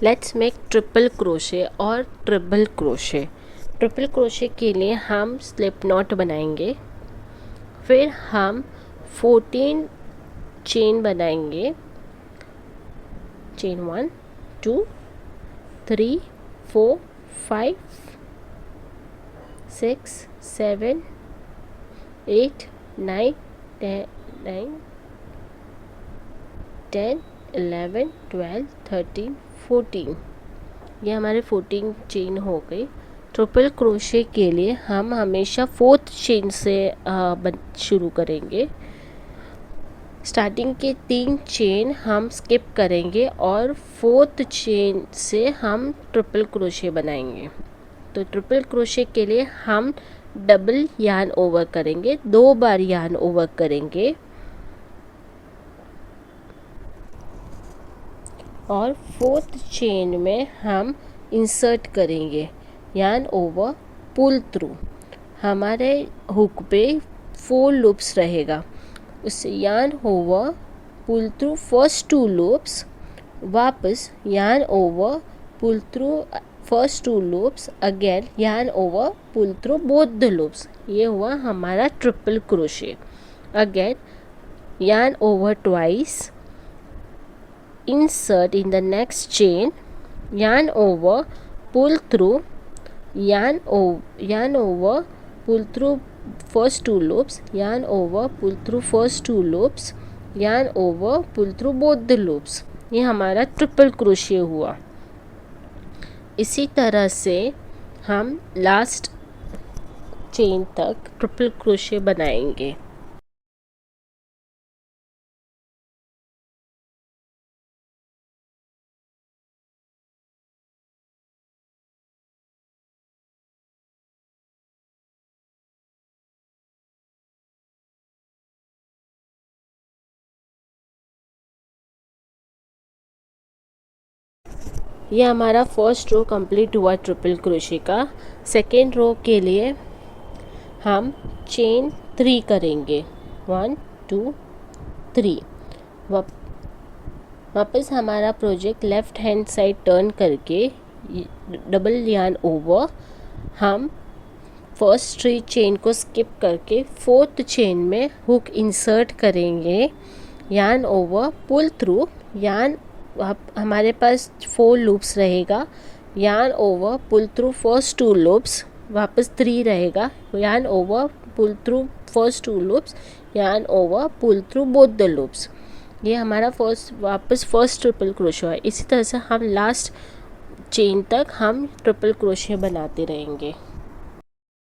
Let's make triple crochet और triple crochet. Triple crochet के लिए हम स्लिप नॉट बनाएंगे, फिर हम 14 चेन बनाएंगे। चेन 1 2 3 4 5 6 7 8 9 10 11 12 13 14। ये हमारे 14 चेन हो गई। ट्रिपल क्रोशे के लिए हम हमेशा 4th चेन से शुरू करेंगे। स्टार्टिंग के 3 चेन हम स्किप करेंगे और 4th चेन से हम ट्रिपल क्रोशे बनाएंगे। तो ट्रिपल क्रोशे के लिए हम डबल यार्न ओवर करेंगे, 2 बार यार्न ओवर करेंगे और 4th चेन में हम इंसर्ट करेंगे यार्न ओवर पुल थ्रू। हमारे हुक पे 4 लूप्स रहेगा, उससे yarn over pull through first 2 loops, वापस yarn over pull through first 2 loops, again yarn over pull through both the loops. ये हुआ हमारा triple crochet. Again yarn over twice, insert in the next chain, yarn over, pull through, yarn over, pull through first 2 loops, yarn over, pull through first 2 loops, yarn over, pull through both the loops। ये हमारा triple crochet हुआ। इसी तरह से हम last chain तक triple crochet बनाएंगे। ये हमारा फर्स्ट रो कंप्लीट हुआ ट्रिपल क्रोशे का। सेकेंड रो के लिए हम चेन 3 करेंगे, 1 2 3। वापस हमारा project left hand side turn करके डबल यार्न ओवर हम फर्स्ट 3 चेन को स्किप करके 4th चेन में हुक इंसर्ट करेंगे, yarn over pull through, yarn हमारे पास 4 लूप्स रहेगा, yarn over pull through first 2 loops, वापस 3 रहेगा, yarn over pull through first 2 loops, yarn over pull through both the loops. ये हमारा फर्स्ट ट्रिपल क्रोशे है। इसी तरह से हम लास्ट चेन तक हम ट्रिपल क्रोशे बनाते रहेंगे।